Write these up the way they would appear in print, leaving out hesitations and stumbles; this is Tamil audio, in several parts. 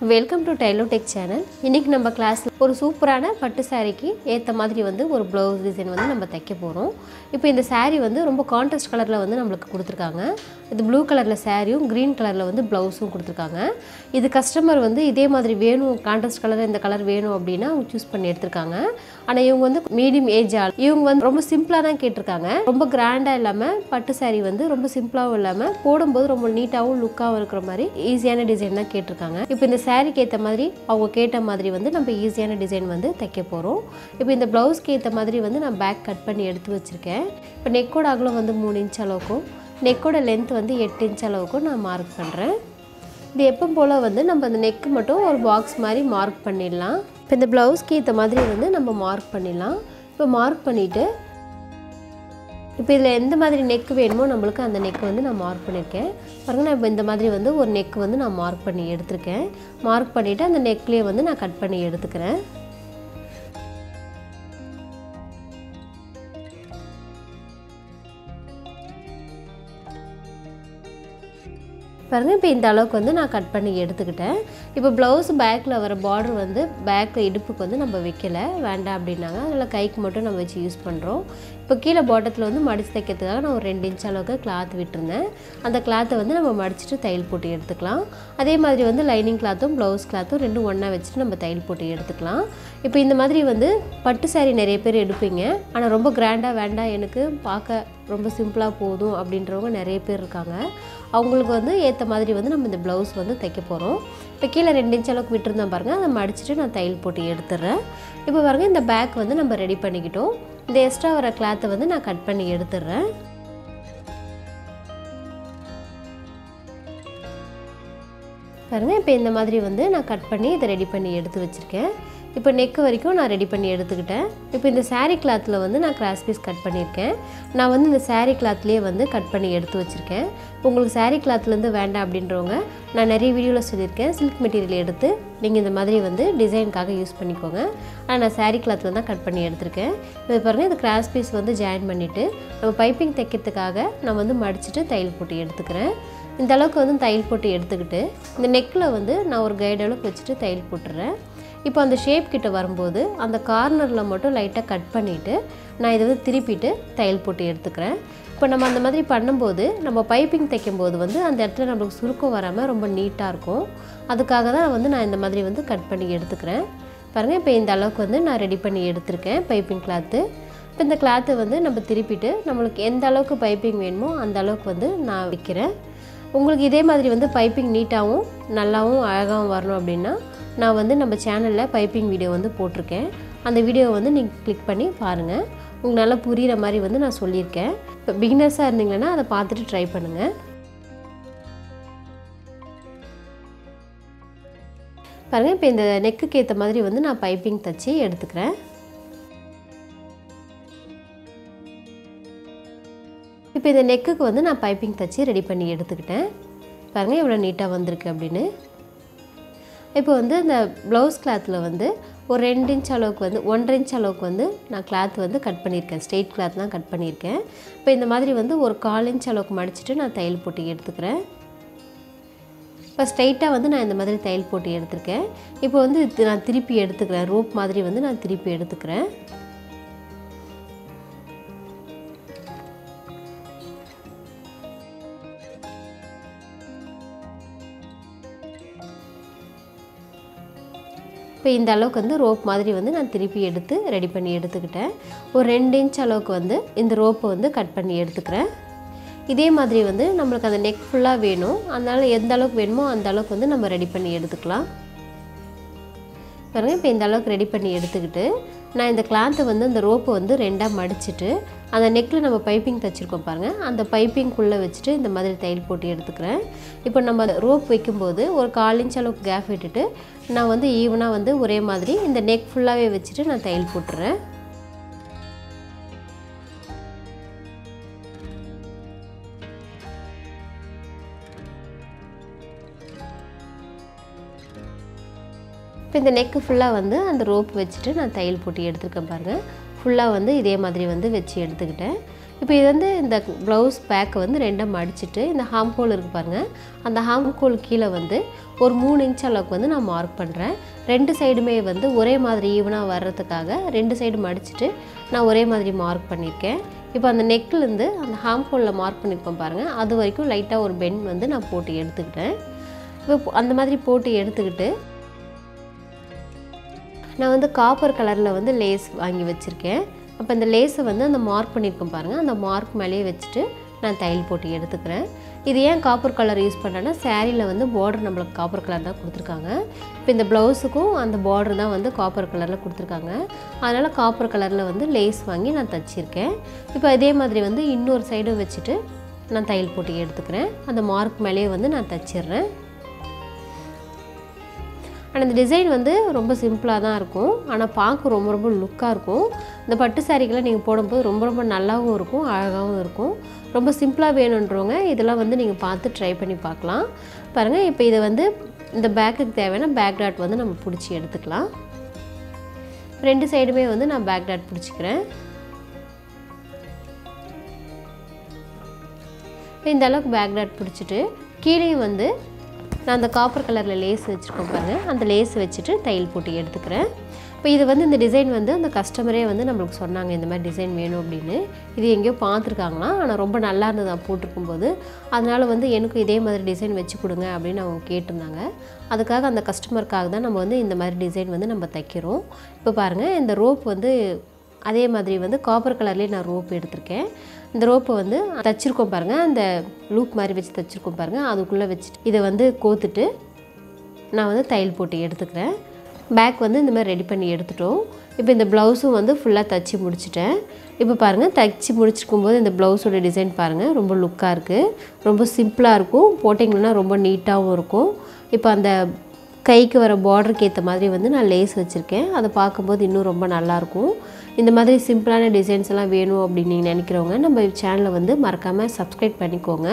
Welcome to டைலோடெக் channel. இன்றைக்கி நம்ம கிளாஸில் ஒரு சூப்பரான பட்டு சாரீக்கு ஏற்ற மாதிரி ஒரு ப்ளவுஸ் டிசைன் நம்ம தைக்க போகிறோம். இப்போ இந்த சாரீ ரொம்ப கான்ட்ராஸ்ட் கலரில் நம்மளுக்கு கொடுத்துருக்காங்க. இது ப்ளூ கலரில் சாரியும் க்ரீன் கலரில் ப்ளவுஸும் கொடுத்துருக்காங்க. இது கஸ்டமர் இதே மாதிரி வேணும், கான்ட்ராஸ்ட் கலர் இந்த கலர் வேணும் அப்படின்னா அவங்க சூஸ் பண்ணி எடுத்திருக்காங்க. ஆனால் இவங்க மீடியம் ஏஜ் ஆள், இவங்க ரொம்ப சிம்பிளாக தான் கேட்டிருக்காங்க. ரொம்ப கிராண்டாக இல்லாமல் பட்டு சாரீ ரொம்ப சிம்பிளாகவும் இல்லாமல் போடும்போது ரொம்ப நீட்டாகவும் லுக்காகவும் இருக்கிற மாதிரி ஈஸியான டிசைன் தான் கேட்டிருக்காங்க. இப்போ இந்த சாரீக்கு ஏற்ற மாதிரி அவங்க கேட்ட மாதிரி நம்ம ஈஸியான டிசைன் தைக்க போகிறோம். இப்போ இந்த ப்ளவுஸ்க்கு ஏற்ற மாதிரி நான் பேக் கட் பண்ணி எடுத்து வச்சுருக்கேன். இப்போ நெக்கோட அகலம் 3 இன்ச் அளவுக்கும் நெக்கோட லென்த் 8 இன்ச் அளவுக்கும் நான் மார்க் பண்ணுறேன். இது எப்போ போல் நம்ம அந்த நெக்கு மட்டும் ஒரு பாக்ஸ் மாதிரி மார்க் பண்ணிடலாம். இப்போ இந்த ப்ளவுஸ்க்கு ஏற்ற மாதிரி நம்ம மார்க் பண்ணிடலாம். இப்போ மார்க் பண்ணிவிட்டு இப்போ இதில் எந்த மாதிரி நெக்கு வேணுமோ நம்மளுக்கு அந்த நெக்கு நான் மார்க் பண்ணியிருக்கேன். பாருங்கள், நான் இப்போ இந்த மாதிரி ஒரு நெக்கு நான் மார்க் பண்ணி எடுத்துருக்கேன். மார்க் பண்ணிவிட்டு அந்த நெக்லேயே நான் கட் பண்ணி எடுத்துக்கிறேன். பாருங்கள், இப்போ இந்த அளவுக்கு நான் கட் பண்ணி எடுத்துக்கிட்டேன். இப்போ ப்ளவுஸ் பேக்கில் வர பார்டர் பேக்கில் இடுப்புக்கு நம்ம வைக்கலை, வேண்டாம் அப்படின்னாங்க. அதில் கைக்கு மட்டும் நம்ம வச்சு யூஸ் பண்ணுறோம். இப்போ கீழே பாட்டத்தில் மடித்து தைக்கிறதுக்காக நான் ஒரு 2 இன்ச் அளவுக்கு கிளாத் விட்டுருந்தேன். அந்த கிளாத்தை நம்ம மடிச்சுட்டு தையல் போட்டு எடுத்துக்கலாம். அதே மாதிரி லைனிங் கிளாத்தும் ப்ளவுஸ் கிளாத்தும் ரெண்டும் ஒன்றா வச்சுட்டு நம்ம தையல் போட்டு எடுத்துக்கலாம். இப்போ இந்த மாதிரி பட்டு சாரீ நிறைய பேர் எடுப்பீங்க. ஆனால் ரொம்ப கிராண்டாக வேண்டாம், எனக்கு பார்க்க ரொம்ப சிம்பிளாக போதும் அப்படின்றவங்க நிறைய பேர் இருக்காங்க. அவங்களுக்கு ஏற்ற மாதிரி நம்ம இந்த ப்ளவுஸ் தைக்க போகிறோம். இப்போ கீழே 2 இன்ச் அளவுக்கு விட்டுருந்தேன் பாருங்கள், அதை மடிச்சுட்டு நான் தையல் போட்டு எடுத்துடுறேன். இப்போ பாருங்கள், இந்த பேக் நம்ம ரெடி பண்ணிக்கிட்டோம். இந்த எக்ஸ்ட்ரா வர கிளாத்தை நான் கட் பண்ணி எடுத்துடுறேன். பாருங்கள், இப்போ இந்த மாதிரி நான் கட் பண்ணி இதை ரெடி பண்ணி எடுத்து வச்சுருக்கேன். இப்போ நெக்கு வரைக்கும் நான் ரெடி பண்ணி எடுத்துக்கிட்டேன். இப்போ இந்த சாரீ கிளாத்தில் நான் கிராஸ் பீஸ் கட் பண்ணியிருக்கேன். நான் இந்த சாரீ கிளாத்லேயே கட் பண்ணி எடுத்து வச்சுருக்கேன். உங்களுக்கு சாரீ கிளாத்லேருந்து வேண்டாம் அப்படின்றவங்க நான் நிறைய வீடியோவில் சொல்லியிருக்கேன், சில்க் மெட்டீரியல் எடுத்து நீங்கள் இந்த மாதிரி டிசைனுக்காக யூஸ் பண்ணிக்கோங்க. ஆனால் நான் சாரீ கிளாத்தில் தான் கட் பண்ணி எடுத்திருக்கேன். இது பாருங்கள், இந்த கிராஸ் பீஸ் ஜாயின் பண்ணிவிட்டு நம்ம பைப்பிங் தைக்கிறதுக்காக நான் மடிச்சுட்டு தையல் போட்டு எடுத்துக்கிறேன். இந்த அளவுக்கு தையல் போட்டு எடுத்துக்கிட்டு இந்த நெக்கில் நான் ஒரு கைடு அளவுக்கு வச்சுட்டு தையல் போட்டுறேன். இப்போ அந்த ஷேப் கிட்ட வரும்போது அந்த கார்னரில் மட்டும் லைட்டாக கட் பண்ணிவிட்டு நான் இதை திருப்பிட்டு தையல் போட்டு எடுத்துக்கிறேன். இப்போ நம்ம அந்த மாதிரி பண்ணும்போது நம்ம பைப்பிங் தைக்கும்போது அந்த இடத்துல நம்மளுக்கு சுருக்கம் வராமல் ரொம்ப நீட்டாக இருக்கும். அதுக்காக தான் நான் இந்த மாதிரி கட் பண்ணி எடுத்துக்கிறேன். பாருங்கள், இப்போ இந்த அளவுக்கு நான் ரெடி பண்ணி எடுத்திருக்கேன் பைப்பிங் கிளாத்து. இப்போ இந்த கிளாத்தை நம்ம திருப்பிட்டு நம்மளுக்கு எந்த அளவுக்கு பைப்பிங் வேணுமோ அந்த அளவுக்கு நான் வைக்கிறேன். உங்களுக்கு இதே மாதிரி பைப்பிங் நீட்டாகவும் நல்லாவும் அழகாகவும் வரணும் அப்படின்னா நான் நம்ம சேனலில் பைப்பிங் வீடியோ போட்டிருக்கேன். அந்த வீடியோவை நீங்கள் கிளிக் பண்ணி பாருங்கள். உங்களுக்கு நல்லா புரிகிற மாதிரி நான் சொல்லியிருக்கேன். இப்போ பிகினர்ஸாக இருந்தீங்கன்னா அதை பார்த்துட்டு ட்ரை பண்ணுங்கள். பாருங்கள், இப்போ இந்த நெக்குக்கு ஏற்ற மாதிரி நான் பைப்பிங் தைச்சி எடுத்துக்கிறேன். இப்போ இந்த நெக்குக்கு நான் பைப்பிங் தைச்சி ரெடி பண்ணி எடுத்துக்கிட்டேன். பாருங்கள், எவ்வளோ நீட்டாக வந்திருக்கு அப்படின்னு. இப்போ இந்த ப்ளவுஸ் கிளாத்தில் ஒரு 2 இன்ச் அளவுக்கு 1.5 இன்ச் அளவுக்கு நான் கிளாத் கட் பண்ணியிருக்கேன். ஸ்ட்ரெயிட் கிளாத் தான் கட் பண்ணியிருக்கேன். இப்போ இந்த மாதிரி ஒரு 1/4 இன்ச் அளவுக்கு மடிச்சுட்டு நான் தையல் போட்டு எடுத்துக்கிறேன். இப்போ ஸ்ட்ரெயிட்டாக நான் இந்த மாதிரி தையல் போட்டு எடுத்துருக்கேன். இப்போ நான் திருப்பி எடுத்துக்கிறேன். ரோப் மாதிரி நான் திருப்பி எடுத்துக்கிறேன். இப்போ இந்த அளவுக்கு ரோப் மாதிரி நான் திருப்பி எடுத்து ரெடி பண்ணி எடுத்துக்கிட்டேன். ஒரு 2 இன்ச் அளவுக்கு இந்த ரோப்பை கட் பண்ணி எடுத்துக்கிறேன். இதே மாதிரி நம்மளுக்கு அந்த நெக் ஃபுல்லாக வேணும், அதனால் எந்த அளவுக்கு வேணுமோ அந்த அளவுக்கு நம்ம ரெடி பண்ணி எடுத்துக்கலாம். பாருங்கள், இப்போ இந்த அளவுக்கு ரெடி பண்ணி எடுத்துக்கிட்டு நான் இந்த கிளாத்தை அந்த ரோப்பை 2ஆக மடிச்சுட்டு அந்த நெக்கில் நம்ம பைப்பிங் தைச்சிருக்கோம் பாருங்கள், அந்த பைப்பிங்குள்ளே வச்சுட்டு இந்த மாதிரி தையல் போட்டு எடுத்துக்கிறேன். இப்போ நம்ம ரோப் வைக்கும்போது ஒரு 1/4 இன்ச் அளவுக்கு கேப் விட்டுட்டு நான் ஈவனாக ஒரே மாதிரி இந்த நெக் ஃபுல்லாகவே வச்சுட்டு நான் தையல் போட்டுறேன். இப்போ இந்த நெக்கு ஃபுல்லாக அந்த ரோப் வச்சுட்டு நான் தையல் போட்டு எடுத்துருக்கேன் பாருங்கள். ஃபுல்லாக இதே மாதிரி வச்சு எடுத்துக்கிட்டேன். இப்போ இது வந்து இந்த ப்ளவுஸ் பேக்கை வந்து ரெண்டாக மடிச்சுட்டு இந்த ஹாம் ஹோல் இருக்குது பாருங்கள், அந்த ஹாம் ஹோல் கீழே வந்து ஒரு 3 இன்ச் அளவுக்கு வந்து நான் மார்க் பண்ணுறேன். 2 சைடுமே வந்து ஒரே மாதிரி ஈவனாக வர்றதுக்காக 2 சைடு மடிச்சுட்டு நான் ஒரே மாதிரி மார்க் பண்ணியிருக்கேன். இப்போ அந்த நெக்லேருந்து அந்த ஹாம் ஹோலில் மார்க் பண்ணியிருக்கோம் பாருங்கள், அது வரைக்கும் லைட்டாக ஒரு பெண்ட் வந்து நான் போட்டு எடுத்துக்கிட்டேன். இப்போ அந்த மாதிரி போட்டு எடுத்துக்கிட்டு நான் வந்து காப்பர் கலரில் வந்து லேஸ் வாங்கி வச்சுருக்கேன். அப்போ இந்த லேஸை வந்து அந்த மார்க் பண்ணியிருக்கோம் பாருங்கள், அந்த மார்க் மேலேயே வச்சுட்டு நான் தையல் போட்டு எடுத்துக்கிறேன். இது ஏன் காப்பர் கலர் யூஸ் பண்ணுறேன்னா சாரியில் வந்து பார்டர் நம்மளுக்கு காப்பர் கலர் தான் கொடுத்துருக்காங்க. இப்போ இந்த ப்ளவுஸுக்கும் அந்த பார்டர் தான் வந்து காப்பர் கலரில் கொடுத்துருக்காங்க. அதனால் காப்பர் கலரில் வந்து லேஸ் வாங்கி நான் தைச்சிருக்கேன். இப்போ இதே மாதிரி வந்து இன்னொரு சைடும் வச்சுட்டு நான் தையல் போட்டு எடுத்துக்கிறேன். அந்த மார்க் மேலேயே வந்து நான் தைச்சிட்றேன். ஆனால் இந்த டிசைன் வந்து ரொம்ப சிம்பிளாக தான் இருக்கும், ஆனால் பார்க்க ரொம்ப ரொம்ப லுக்காக இருக்கும். இந்த பட்டு சாரிக்கெல்லாம் நீங்கள் போடும்போது ரொம்ப ரொம்ப நல்லாவும் இருக்கும், அழகாகவும் இருக்கும். ரொம்ப சிம்பிளாக வேணுன்றவங்க இதெல்லாம் வந்து நீங்கள் பார்த்து ட்ரை பண்ணி பார்க்கலாம். பாருங்கள், இப்போ இதை வந்து இந்த பேக்குக்கு தேவையான பேக் டாட் வந்து நம்ம பிடிச்சி எடுத்துக்கலாம். 2 சைடுமே வந்து நான் பேக் டாட் பிடிச்சிக்கிறேன். இந்த அளவுக்கு பேக் டாட் பிடிச்சிட்டு கீழேயும் வந்து நான் அந்த காப்பர் கலரில் லேஸ் வச்சுருக்கோம் பாருங்கள், அந்த லேஸ் வச்சுட்டு தையல் போட்டு எடுத்துக்கிறேன். இப்போ இது வந்து இந்த டிசைன் வந்து அந்த கஸ்டமரே வந்து நம்மளுக்கு சொன்னாங்க இந்த மாதிரி டிசைன் வேணும் அப்படின்னு. இது எங்கேயோ பார்த்துருக்காங்களாம், ஆனால் ரொம்ப நல்லா இருந்தது நான் போட்டிருக்கும்போது. அதனால் வந்து எனக்கும் இதே மாதிரி டிசைன் வச்சு கொடுங்க அப்படின்னு அவங்க கேட்டிருந்தாங்க. அதுக்காக அந்த கஸ்டமருக்காக தான் நம்ம வந்து இந்த மாதிரி டிசைன் வந்து நம்ம தைக்கிறோம். இப்போ பாருங்கள், இந்த ரோப் வந்து அதே மாதிரி வந்து காப்பர் கலர்லேயே நான் ரோப் எடுத்திருக்கேன். இந்த ரோப்பை வந்து தைச்சிருக்கோம் பாருங்கள், அந்த லூப் மாதிரி வச்சு தைச்சிருக்கோம் பாருங்கள், அதுக்குள்ளே வச்சுட்டு இதை வந்து கோத்துட்டு நான் வந்து தையல் போட்டு எடுத்துக்கிறேன். பேக் வந்து இந்த மாதிரி ரெடி பண்ணி எடுத்துட்டோம். இப்போ இந்த ப்ளவுஸும் வந்து ஃபுல்லாக தைச்சி முடிச்சிட்டேன். இப்போ பாருங்கள், தைச்சி முடிச்சிருக்கும்போது இந்த ப்ளவுஸோட டிசைன் பாருங்கள், ரொம்ப லுக்காக இருக்குது, ரொம்ப சிம்பிளாக இருக்கும், போட்டிங்கன்னா ரொம்ப நீட்டாகவும் இருக்கும். இப்போ அந்த கைக்கு வர பார்டருக்கு ஏற்ற மாதிரி வந்து நான் லேஸ் வச்சுருக்கேன், அதை பார்க்கும்போது இன்னும் ரொம்ப நல்லாயிருக்கும். இந்த மாதிரி சிம்பிளான டிசைன்ஸ் எல்லாம் வேணும் அப்படின்னு நீங்கள் நினைக்கிறவங்க நம்ம சேனலை வந்து மறக்காமல் சப்ஸ்கிரைப் பண்ணிக்கோங்க.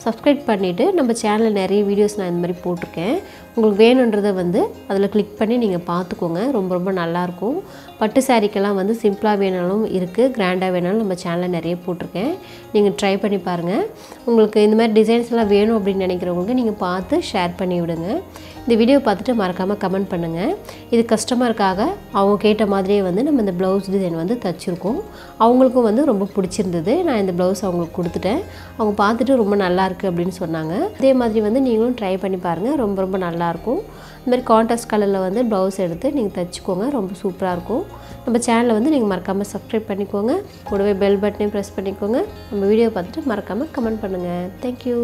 சப்ஸ்கிரைப் பண்ணிவிட்டு நம்ம சேனலில் நிறைய வீடியோஸ் நான் இந்த மாதிரி போட்டிருக்கேன், உங்களுக்கு வேணுன்றதை வந்து அதில் கிளிக் பண்ணி நீங்கள் பார்த்துக்கோங்க. ரொம்ப ரொம்ப நல்லாயிருக்கும். பட்டு சாரிக்கெல்லாம் வந்து சிம்பிளாக வேணாலும் இருக்குது, கிராண்டாக வேணாலும் நம்ம சேனலில் நிறைய போட்டிருக்கேன், நீங்கள் ட்ரை பண்ணி பாருங்கள். உங்களுக்கு இந்த மாதிரி டிசைன்ஸ்லாம் வேணும் அப்படின்னு நினைக்கிறவங்களுக்கு நீங்கள் பார்த்து ஷேர் பண்ணி விடுங்க. இந்த வீடியோ பார்த்துட்டு மறக்காமல் கமெண்ட் பண்ணுங்கள். இது கஸ்டமருக்காக அவங்க கேட்ட மாதிரியே வந்து நம்ம இந்த ப்ளவுஸ் டிசைன் வந்து தைச்சிருக்கோம். அவங்களுக்கும் வந்து ரொம்ப பிடிச்சிருந்தது. நான் இந்த ப்ளவுஸ் அவங்களுக்கு கொடுத்துட்டேன். அவங்க பார்த்துட்டு ரொம்ப நல்லாயிருக்கு அப்படின்னு சொன்னாங்க. அதே மாதிரி வந்து நீங்களும் ட்ரை பண்ணி பாருங்கள், ரொம்ப ரொம்ப நல்லாயிருக்கும். இந்த மாதிரி கான்ட்ராஸ்ட் கலரில் வந்து ப்ளவுஸ் எடுத்து நீங்கள் தைச்சிக்கோங்க, ரொம்ப சூப்பராக இருக்கும். நம்ம சேனலை வந்து நீங்கள் மறக்காமல் சப்ஸ்கிரைப் பண்ணிக்கோங்க, கூடவே பெல் பட்டனையும் ப்ரெஸ் பண்ணிக்கோங்க. நம்ம வீடியோ பார்த்துட்டு மறக்காமல் கமெண்ட் பண்ணுங்கள். தேங்க்யூ.